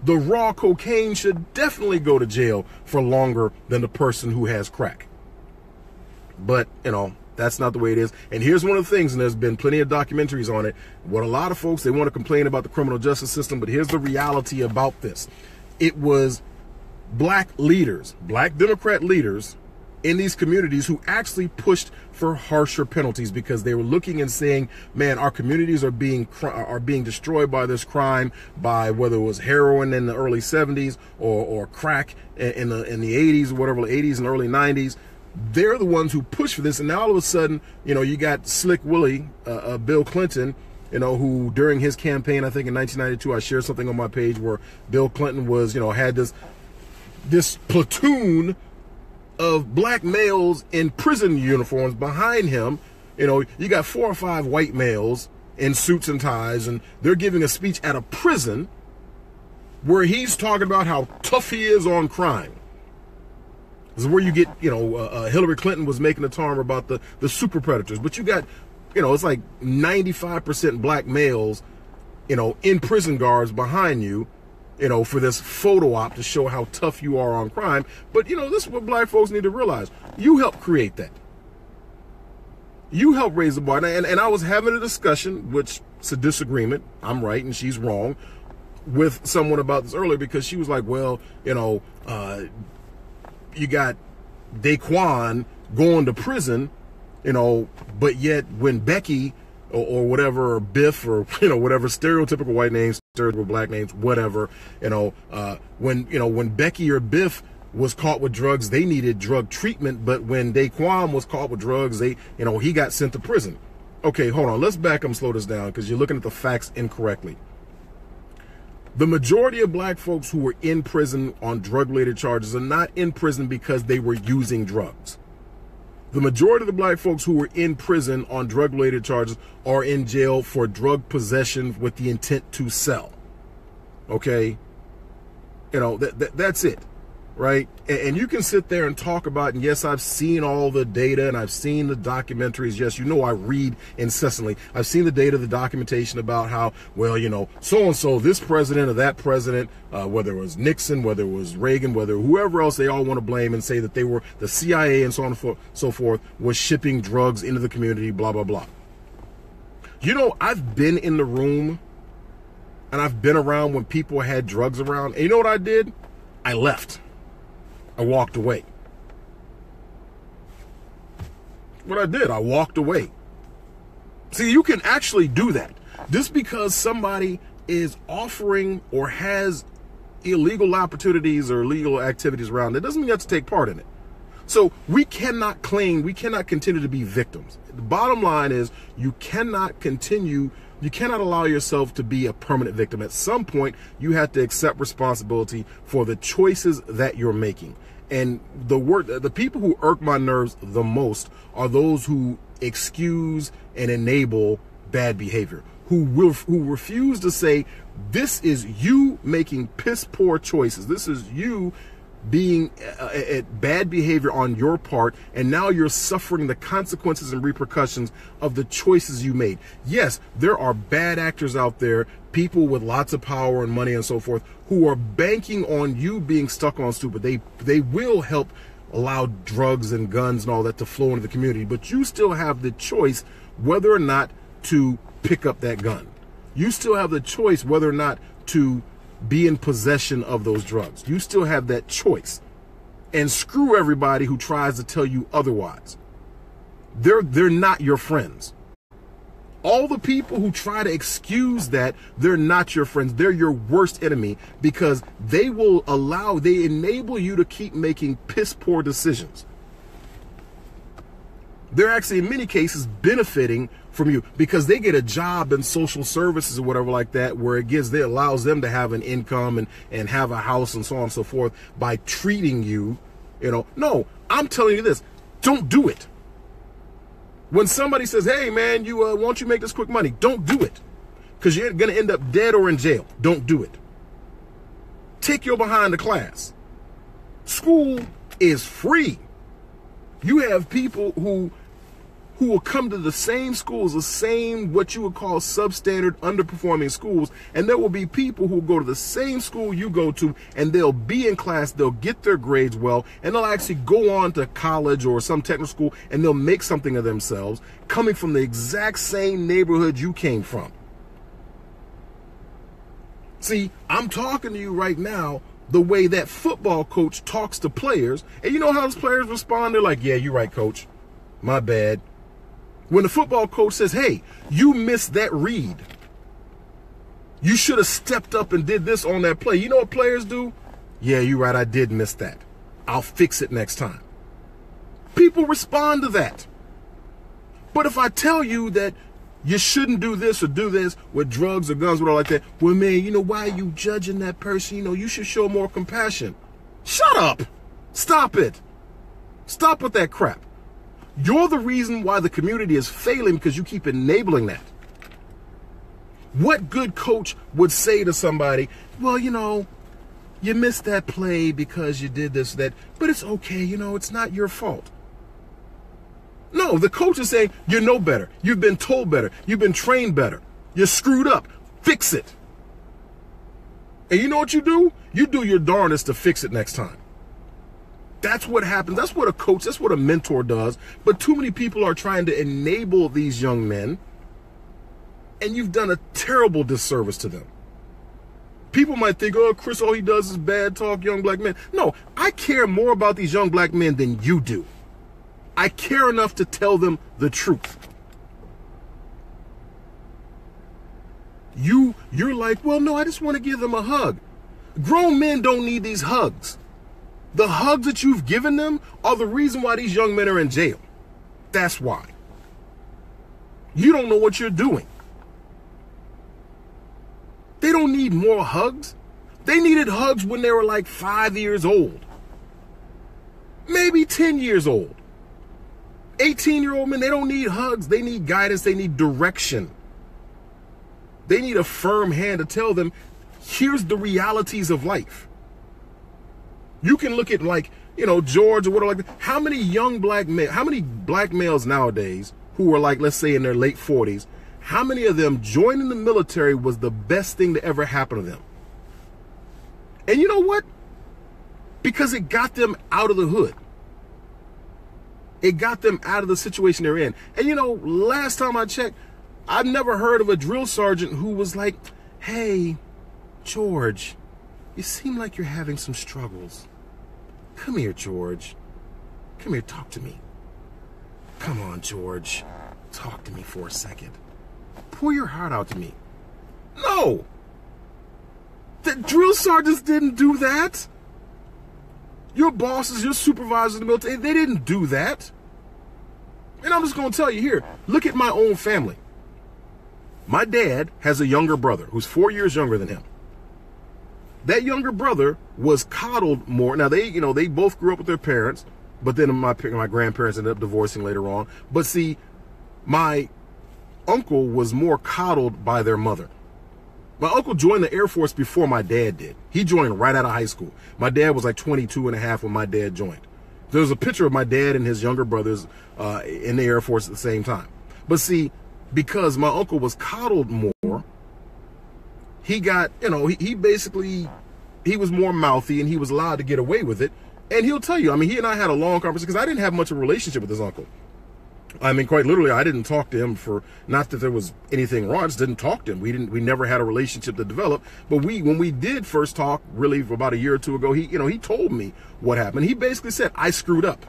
the raw cocaine should definitely go to jail for longer than the person who has crack. But, you know, that's not the way it is. And here's one of the things, and there's been plenty of documentaries on it. What a lot of folks, they want to complain about the criminal justice system, but here's the reality about this. It was black leaders, black Democrat leaders in these communities who actually pushed for harsher penalties because they were looking and saying, man, our communities are being destroyed by this crime, by whether it was heroin in the early 70s or crack in the 80s or whatever, the 80s and early 90s. They're the ones who push for this. And now all of a sudden, you know, you got Slick Willie, Bill Clinton, you know, who during his campaign, I think in 1992, I shared something on my page where Bill Clinton was, you know, had this platoon of black males in prison uniforms behind him. You know, you got 4 or 5 white males in suits and ties, and they're giving a speech at a prison where he's talking about how tough he is on crime. This is where you get, you know, Hillary Clinton was making a term about the super predators, but you got, you know, it's like 95% black males, you know, in prison guards behind you, you know, for this photo op to show how tough you are on crime. But, you know, this is what black folks need to realize. You helped create that. You helped raise the bar. And I was having a discussion, which is a disagreement. I'm right and she's wrong, with someone about this earlier, because she was like, well, you know, you got Daquan going to prison, you know, but yet when Becky or whatever, or Biff, or, you know, whatever stereotypical white names, stereotypical black names, whatever, you know, when Becky or Biff was caught with drugs, they needed drug treatment, but when Daquan was caught with drugs, he got sent to prison. Okay, hold on, let's back up and slow this down, because you're looking at the facts incorrectly. The majority of black folks who were in prison on drug-related charges are not in prison because they were using drugs. The majority of the black folks who were in prison on drug-related charges are in jail for drug possession with the intent to sell. Okay? You know, that's it, right? And you can sit there and talk about, and yes, I've seen all the data and I've seen the documentaries. Yes, you know, I read incessantly. I've seen the data, the documentation about how, well, you know, so-and-so, this president or that president, whether it was Nixon, whether it was Reagan, whether whoever else they all want to blame and say that they were the CIA and so on and so forth, was shipping drugs into the community, blah, blah, blah. You know, I've been in the room and I've been around when people had drugs around. And you know what I did? I left. I walked away. What I did, I walked away. See, you can actually do that. Just because somebody is offering or has illegal opportunities or illegal activities around, it doesn't mean you have to take part in it. So we cannot continue to be victims. The bottom line is you cannot allow yourself to be a permanent victim. At some point, you have to accept responsibility for the choices that you're making. And the people who irk my nerves the most are those who excuse and enable bad behavior, who refuse to say, this is you making piss poor choices. This is you being at bad behavior on your part, and now you're suffering the consequences and repercussions of the choices you made. Yes, there are bad actors out there, people with lots of power and money and so forth, who are banking on you being stuck on stupid. They will help allow drugs and guns and all that to flow into the community, but you still have the choice whether or not to pick up that gun. You still have the choice whether or not to be in possession of those drugs. You still have that choice. And screw everybody who tries to tell you otherwise. They're not your friends. All the people who try to excuse that, they're not your friends. They're your worst enemy, because they enable you to keep making piss poor decisions. They're actually in many cases benefiting from you, because they get a job in social services or whatever like that, where it allows them to have an income and have a house and so on and so forth by treating you, No, I'm telling you this, don't do it. When somebody says, hey man, why don't you make this quick money? Don't do it, because you're going to end up dead or in jail. Don't do it. Take your behind to class. School is free. You have people who will come to the same schools, the same what you would call substandard, underperforming schools, and there will be people who go to the same school you go to, and they'll be in class, they'll get their grades well, and they'll actually go on to college or some technical school, and they'll make something of themselves, coming from the exact same neighborhood you came from. See, I'm talking to you right now the way that football coach talks to players, and you know how those players respond? They're like, yeah, you're right, coach. My bad. When the football coach says, hey, you missed that read. You should have stepped up and did this on that play. You know what players do? Yeah, you're right, I did miss that. I'll fix it next time. People respond to that. But if I tell you that you shouldn't do this or do this with drugs or guns or all like that, well, man, why are you judging that person? You should show more compassion. Shut up. Stop it. Stop with that crap. You're the reason why the community is failing, because you keep enabling that. What good coach would say to somebody, well, you missed that play because you did this, that, but it's okay, it's not your fault. No, the coach is saying, you know better. You've been told better. You've been trained better. You're screwed up. Fix it. And you know what you do? You do your darndest to fix it next time. That's what happens. That's what a coach, that's what a mentor does. But too many people are trying to enable these young men, and you've done a terrible disservice to them. People might think, oh, Chris, all he does is bad talk young black men. No, I care more about these young black men than you do. I care enough to tell them the truth. You're like, well, no, I just want to give them a hug. Grown men don't need these hugs. The hugs that you've given them are the reason why these young men are in jail. That's why. You don't know what you're doing. They don't need more hugs. They needed hugs when they were like 5 years old. Maybe 10 years old. 18-year-old men, they don't need hugs. They need guidance. They need direction. They need a firm hand to tell them, here's the realities of life. You can look at George or whatever like that. How many young black men, how many black males nowadays who are like, let's say in their late 40s, how many of them joining the military was the best thing to ever happen to them? And you know what? Because it got them out of the hood. It got them out of the situation they're in. And last time I checked, I've never heard of a drill sergeant who was like, hey, George, you seem like you're having some struggles. Come here, George. Come here, talk to me. Come on, George. Talk to me for a second. Pour your heart out to me. No! The drill sergeants didn't do that. Your bosses, your supervisors in the military, they didn't do that. And I'm just going to tell you here, look at my own family. My dad has a younger brother who's 4 years younger than him. That younger brother was coddled more. Now, they both grew up with their parents, but then my grandparents ended up divorcing later on. But see, my uncle was more coddled by their mother. My uncle joined the Air Force before my dad did. He joined right out of high school. My dad was like 22 and a half when my dad joined. There was a picture of my dad and his younger brothers in the Air Force at the same time. But see, because my uncle was coddled more, he got, he basically, he was more mouthy and he was allowed to get away with it. And he'll tell you, he and I had a long conversation because I didn't have much of a relationship with his uncle. Quite literally, I didn't talk to him for, not that there was anything wrong, I just didn't talk to him. We never had a relationship to develop. But when we did first talk, really for about a year or two ago, he told me what happened. He basically said, I screwed up.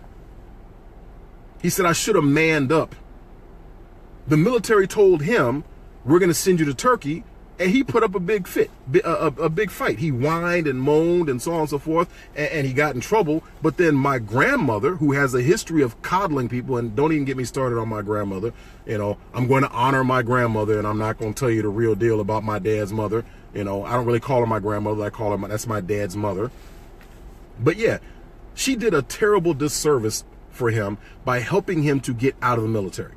He said, I should have manned up. The military told him, we're going to send you to Turkey. And he put up a big big fight. He whined and moaned and so on and so forth, and he got in trouble. But then my grandmother, who has a history of coddling people, and don't even get me started on my grandmother, I'm going to honor my grandmother, and I'm not going to tell you the real deal about my dad's mother. I don't really call her my grandmother. I call her that's my dad's mother. But yeah, she did a terrible disservice for him by helping him to get out of the military.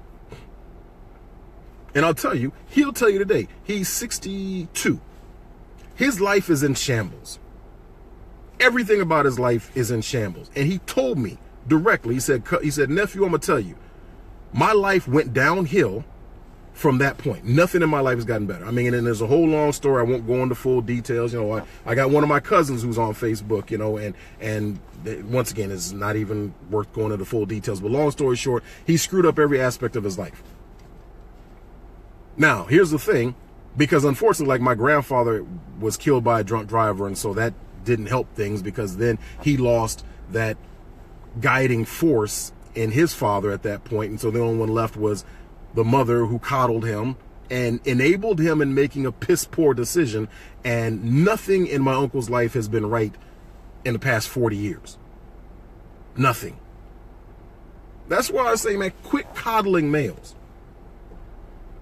And I'll tell you, he'll tell you today, he's 62. His life is in shambles. Everything about his life is in shambles. And he told me directly, he said, nephew, I'm going to tell you, my life went downhill from that point. Nothing in my life has gotten better. I mean, and there's a whole long story. I won't go into full details. I got one of my cousins who's on Facebook, and once again, it's not even worth going into full details. But long story short, he screwed up every aspect of his life. Now, here's the thing, because unfortunately, like my grandfather was killed by a drunk driver, and so that didn't help things, because then he lost that guiding force in his father at that point, and so the only one left was the mother who coddled him and enabled him in making a piss poor decision, and nothing in my uncle's life has been right in the past 40 years. Nothing. That's why I say, man, quit coddling males.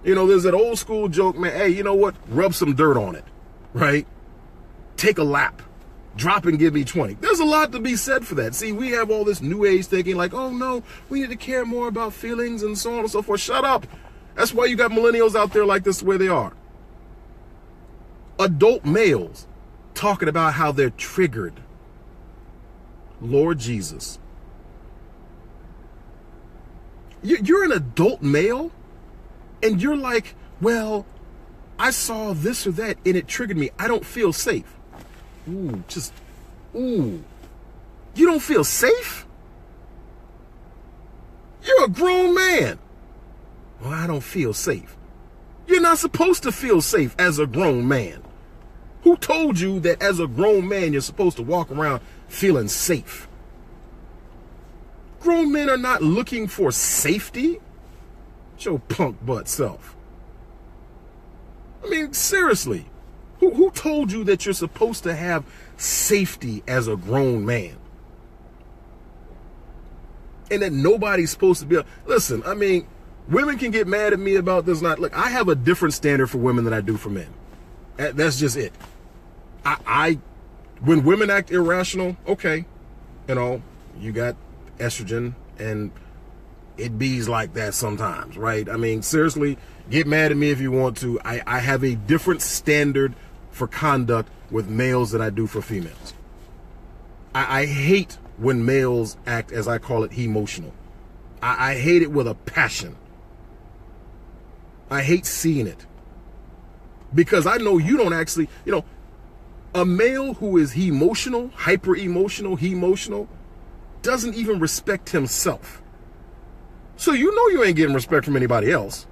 There's that old school joke, man, hey, you know what? Rub some dirt on it, right? Take a lap. Drop and give me 20. There's a lot to be said for that. See, we have all this new age thinking like, oh no, we need to care more about feelings and so on and so forth. Shut up. That's why you got millennials out there like this the way they are. Adult males talking about how they're triggered. Lord Jesus. You're an adult male? And you're like, well, I saw this or that and it triggered me. I don't feel safe. Ooh. You don't feel safe? You're a grown man. Well, I don't feel safe. You're not supposed to feel safe as a grown man. Who told you that as a grown man you're supposed to walk around feeling safe? Grown men are not looking for safety. Your punk butt self. I mean, seriously, who told you that you're supposed to have safety as a grown man? And that nobody's supposed to be. Listen, I mean, women can get mad at me about this. Look, I have a different standard for women than I do for men. That's just it. When women act irrational, okay, you got estrogen and it bees like that sometimes, right? I mean, seriously, get mad at me if you want to. I have a different standard for conduct with males than I do for females. I hate when males act, as I call it, emotional. I hate it with a passion. I hate seeing it. Because I know you don't actually, a male who is emotional, hyper emotional, doesn't even respect himself. So you ain't getting respect from anybody else.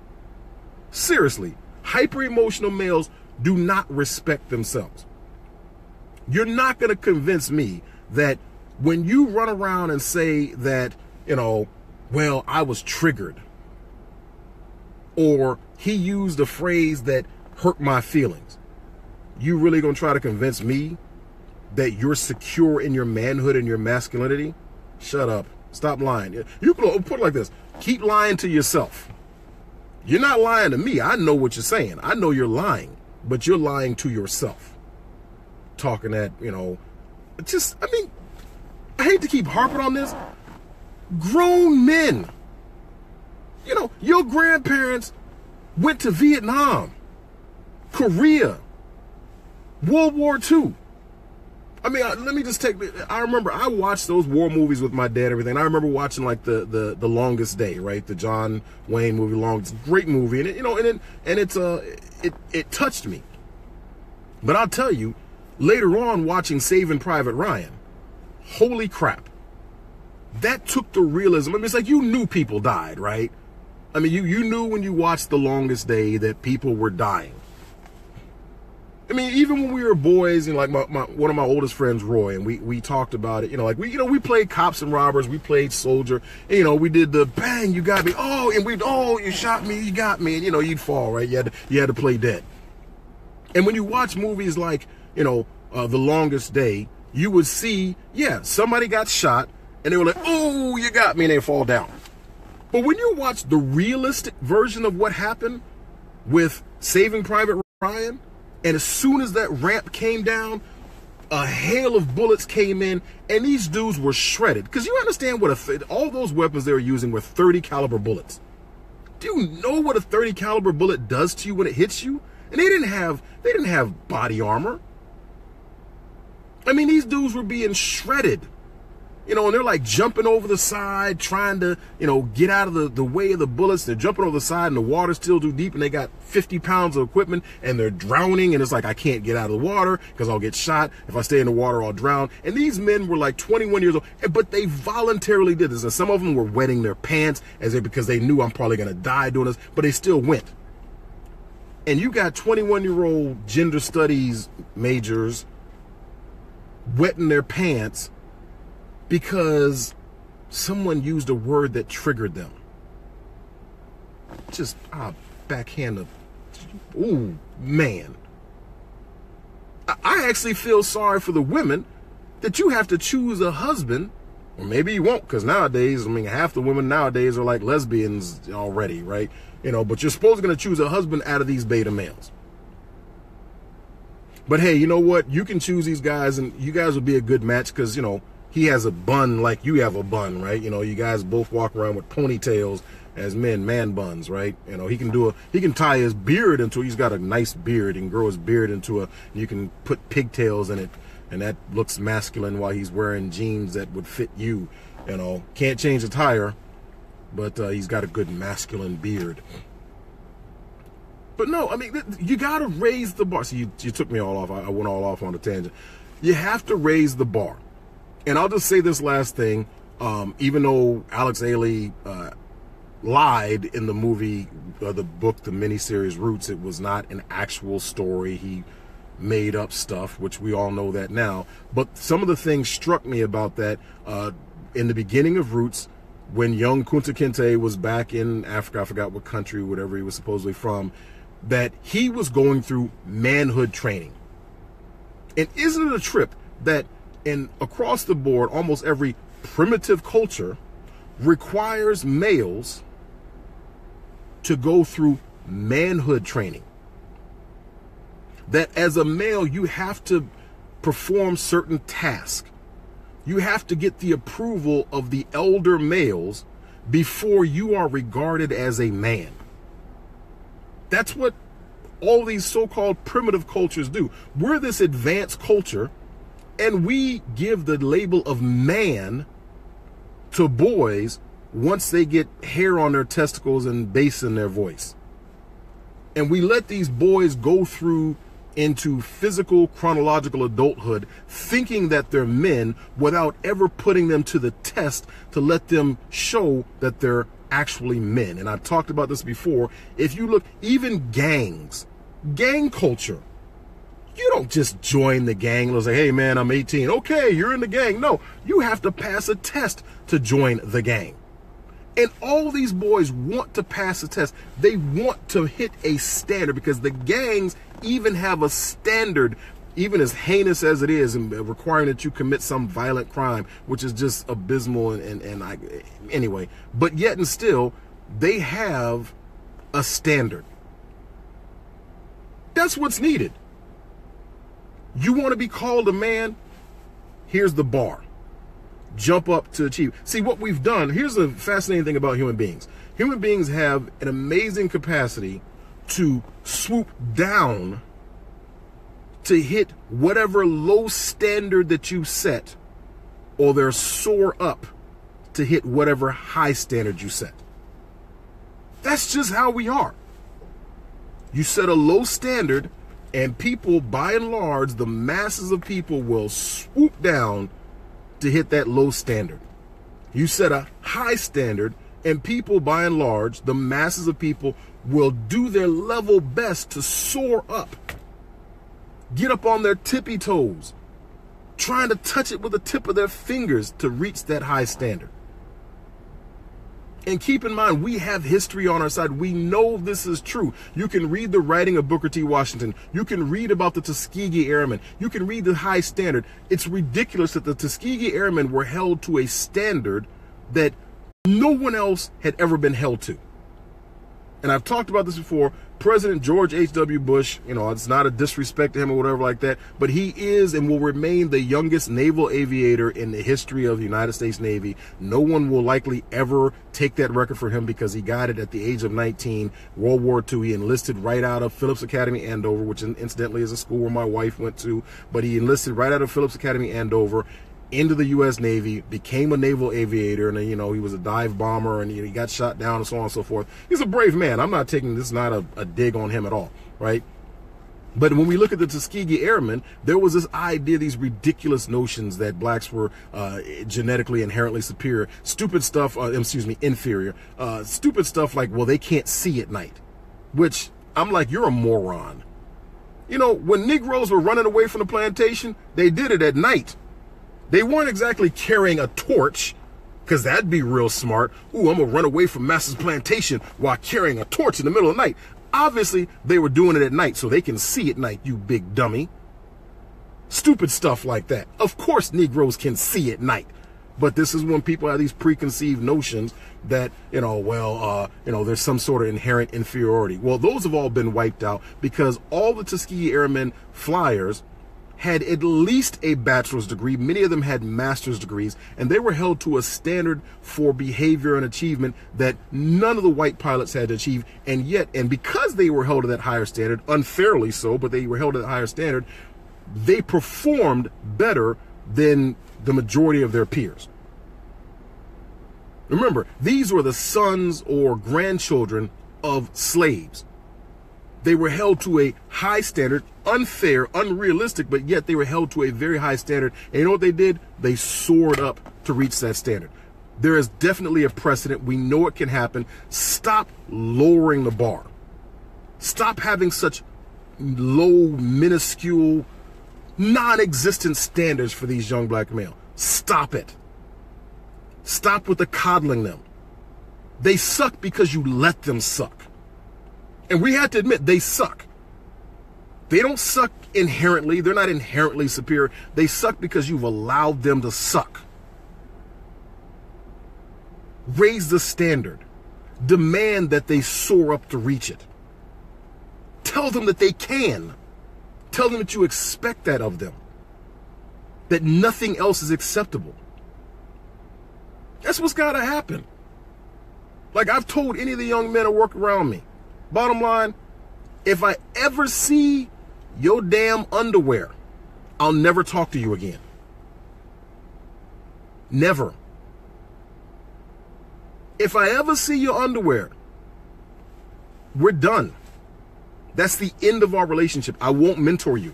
Seriously, hyper-emotional males do not respect themselves. You're not going to convince me that when you run around and say that, well, I was triggered, or he used a phrase that hurt my feelings, you really going to try to convince me that you're secure in your manhood and your masculinity? Shut up. Stop lying. You can put it like this. Keep lying to yourself. You're not lying to me. I know what you're saying. I know you're lying, but you're lying to yourself. Talking that, I hate to keep harping on this. Grown men. Your grandparents went to Vietnam, Korea, World War II. I mean, let me just I remember I watched those war movies with my dad and everything. I remember watching like the Longest Day, right? The John Wayne movie, great movie. And it touched me. But I'll tell you, later on watching Saving Private Ryan, holy crap. That took the realism. I mean, it's like you knew people died, right? I mean, you knew when you watched The Longest Day that people were dying. I mean, even when we were boys, and like one of my oldest friends, Roy, and we talked about it, we played cops and robbers, we played soldier, and, we did the bang, you got me, you shot me, you got me, and you'd fall, right? You had to play dead. And when you watch movies like, The Longest Day, you would see, yeah, somebody got shot and they were like, oh, you got me, and they fall down. But when you watch the realistic version of what happened with Saving Private Ryan, and as soon as that ramp came down, a hail of bullets came in, and these dudes were shredded. Because you understand what all those weapons they were using were 30 caliber bullets. Do you know what a 30 caliber bullet does to you when it hits you? And they didn't have body armor. I mean, these dudes were being shredded. And they're like jumping over the side, trying to, get out of the way of the bullets. They're jumping over the side and the water's still too deep and they got 50 pounds of equipment and they're drowning. And it's like, I can't get out of the water because I'll get shot. If I stay in the water, I'll drown. And these men were like 21 years old, but they voluntarily did this. And some of them were wetting their pants because they knew I'm probably going to die doing this, but they still went. And you got 21-year-old gender studies majors wetting their pants because someone used a word that triggered them. Just backhand of, ooh, man. I actually feel sorry for the women that you have to choose a husband, or maybe you won't, because nowadays, half the women nowadays are like lesbians already, right? But you're supposed to going to choose a husband out of these beta males. But hey, you know what? You can choose these guys, and you guys will be a good match because, he has a bun like you have a bun, right? You guys both walk around with ponytails as men, man buns, right? He can tie his beard into, he's got a nice beard, and grow his beard into you can put pigtails in it, and that looks masculine while he's wearing jeans that would fit you. Can't change the tire, but he's got a good masculine beard. But no, you got to raise the bar. See, you took me all off. I went all off on a tangent. You have to raise the bar. And I'll just say this last thing. Even though Alex Haley lied in the movie, the book, the miniseries Roots, it was not an actual story. He made up stuff, which we all know that now. But some of the things struck me about that in the beginning of Roots, when young Kunta Kinte was back in Africa, I forgot what country, whatever he was supposedly from, that he was going through manhood training. And isn't it a trip that across the board, almost every primitive culture requires males to go through manhood training? That as a male, you have to perform certain tasks. You have to get the approval of the elder males before you are regarded as a man. That's what all these so-called primitive cultures do. We're this advanced culture, and we give the label of man to boys once they get hair on their testicles and bass in their voice. And we let these boys go through into physical, chronological adulthood thinking that they're men without ever putting them to the test to let them show that they're actually men. And I've talked about this before. If you look, even gangs, gang culture, you don't just join the gang and say, hey man, I'm 18. Okay, you're in the gang. No, you have to pass a test to join the gang. And all these boys want to pass a test. They want to hit a standard because the gangs even have a standard, even as heinous as it is, and requiring that you commit some violent crime, which is just abysmal. Anyway, but yet and still, they have a standard. That's what's needed. You want to be called a man? Here's the bar. Jump up to achieve. See, what we've done, here's the fascinating thing about human beings. Human beings have an amazing capacity to swoop down to hit whatever low standard that you set, or they're soar up to hit whatever high standard you set. That's just how we are. You set a low standard, and people, by and large, the masses of people will swoop down to hit that low standard. You set a high standard, and people, by and large, the masses of people will do their level best to soar up, get up on their tippy toes, trying to touch it with the tip of their fingers to reach that high standard. And keep in mind, we have history on our side. We know this is true. You can read the writing of Booker T. Washington. You can read about the Tuskegee Airmen. You can read the high standard. It's ridiculous that the Tuskegee Airmen were held to a standard that no one else had ever been held to. And I've talked about this before. President George H.W. Bush, you know, it's not a disrespect to him or whatever like that, but he is and will remain the youngest naval aviator in the history of the United States Navy. No one will likely ever take that record for him because he got it at the age of 19, World War II. He enlisted right out of Phillips Academy, Andover, which incidentally is a school where my wife went to, but he enlisted right out of Phillips Academy, Andover, into the U.S. Navy, became a naval aviator, and you know, he was a dive bomber, and he got shot down and so on and so forth. He's a brave man. I'm not taking this, not a dig on him at all, right? But when we look at the Tuskegee Airmen, there was this idea, these ridiculous notions that blacks were genetically inherently superior, stupid stuff, inferior, stupid stuff like, well, they can't see at night, which I'm like, you're a moron. You know, when Negroes were running away from the plantation, they did it at night. They weren't exactly carrying a torch, because that'd be real smart. Ooh, I'm going to run away from Master's plantation while carrying a torch in the middle of the night. Obviously, they were doing it at night so they can see at night, you big dummy. Stupid stuff like that. Of course, Negroes can see at night. But this is when people have these preconceived notions that, you know, well, there's some sort of inherent inferiority. Well, those have all been wiped out because all the Tuskegee Airmen flyers had at least a bachelor's degree. Many of them had master's degrees, and they were held to a standard for behavior and achievement that none of the white pilots had to achieve. And yet, and because they were held to that higher standard, unfairly so, but they were held to that higher standard, they performed better than the majority of their peers. Remember, these were the sons or grandchildren of slaves. They were held to a high standard, unfair, unrealistic, but yet they were held to a very high standard. And you know what they did? They soared up to reach that standard. There is definitely a precedent. We know it can happen. Stop lowering the bar. Stop having such low, minuscule, non-existent standards for these young black males. Stop it. Stop with the coddling them. They suck because you let them suck. And we have to admit, they suck. They don't suck inherently. They're not inherently superior. They suck because you've allowed them to suck. Raise the standard. Demand that they soar up to reach it. Tell them that they can. Tell them that you expect that of them. That nothing else is acceptable. That's what's got to happen. Like I've told any of the young men who work around me, bottom line, if I ever see your damn underwear, I'll never talk to you again. Never. If I ever see your underwear, we're done. That's the end of our relationship. I won't mentor you.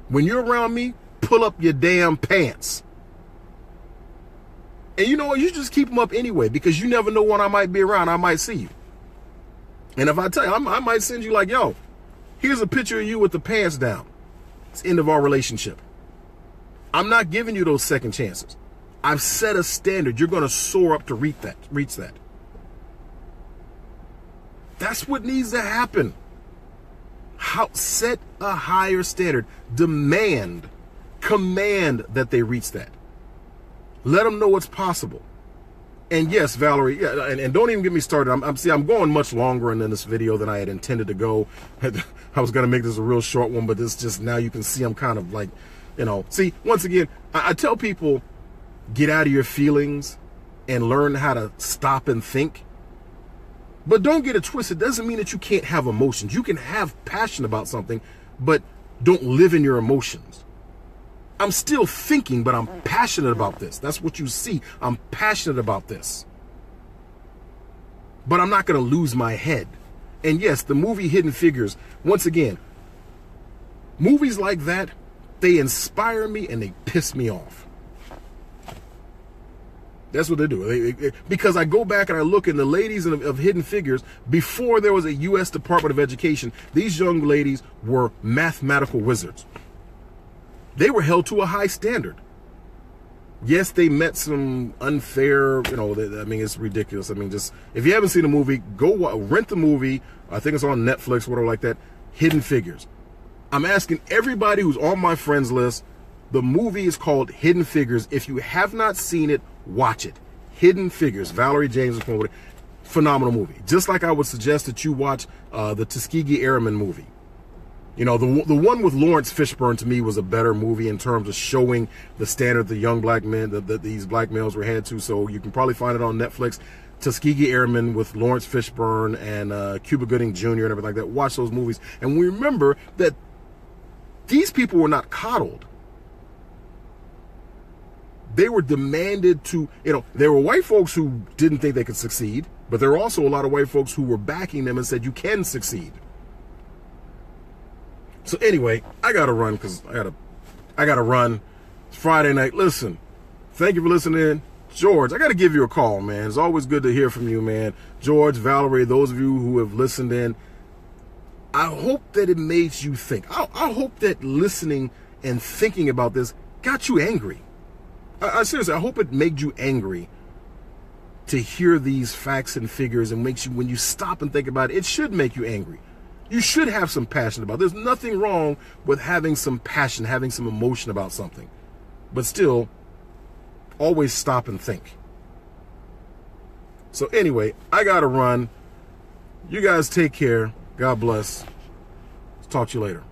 When you're around me, pull up your damn pants. And you know what? You just keep them up anyway, because you never know when I might be around. I might see you. And if I tell you, I might send you like, yo, here's a picture of you with the pants down. It's the end of our relationship. I'm not giving you those second chances. I've set a standard. You're going to soar up to reach that. That's what needs to happen. Set a higher standard. Demand, command that they reach that. Let them know what's possible. And yes, Valerie, yeah, and don't even get me started. I'm going much longer in this video than I had intended to go. I was going to make this a real short one, but this just, now you can see I'm kind of like, you know. See, once again, I tell people, get out of your feelings and learn how to stop and think. But don't get it twisted. It doesn't mean that you can't have emotions. You can have passion about something, but don't live in your emotions. I'm still thinking, but I'm passionate about this. That's what you see. I'm passionate about this. But I'm not going to lose my head. And yes, the movie Hidden Figures, once again, movies like that, they inspire me and they piss me off. That's what they do. Because I go back and I look in the ladies of Hidden Figures, before there was a U.S. Department of Education, these young ladies were mathematical wizards. They were held to a high standard. Yes, they met some unfair, you know, I mean, it's ridiculous. I mean, just, if you haven't seen the movie, go rent the movie. I think it's on Netflix, whatever like that. Hidden Figures. I'm asking everybody who's on my friends list, the movie is called Hidden Figures. If you have not seen it, watch it. Hidden Figures. Valerie James is with it. Phenomenal movie. Just like I would suggest that you watch the Tuskegee Airmen movie. You know, the one with Lawrence Fishburne to me was a better movie in terms of showing the standard the young black men that these black males were headed to. So you can probably find it on Netflix. Tuskegee Airmen with Lawrence Fishburne and Cuba Gooding Jr. and everything like that. Watch those movies. And we remember that these people were not coddled. They were demanded to, you know, there were white folks who didn't think they could succeed, but there were also a lot of white folks who were backing them and said, you can succeed. So anyway, I got to run because I got to run. It's Friday night. Listen, thank you for listening. George, I got to give you a call, man. It's always good to hear from you, man. George, Valerie, those of you who have listened in, I hope that it made you think. I hope that listening and thinking about this got you angry. I seriously, I hope it made you angry to hear these facts and figures, and makes you, when you stop and think about it, it should make you angry. You should have some passion about it. There's nothing wrong with having some passion, having some emotion about something. But still, always stop and think. So anyway, I got to run. You guys take care. God bless. Talk to you later.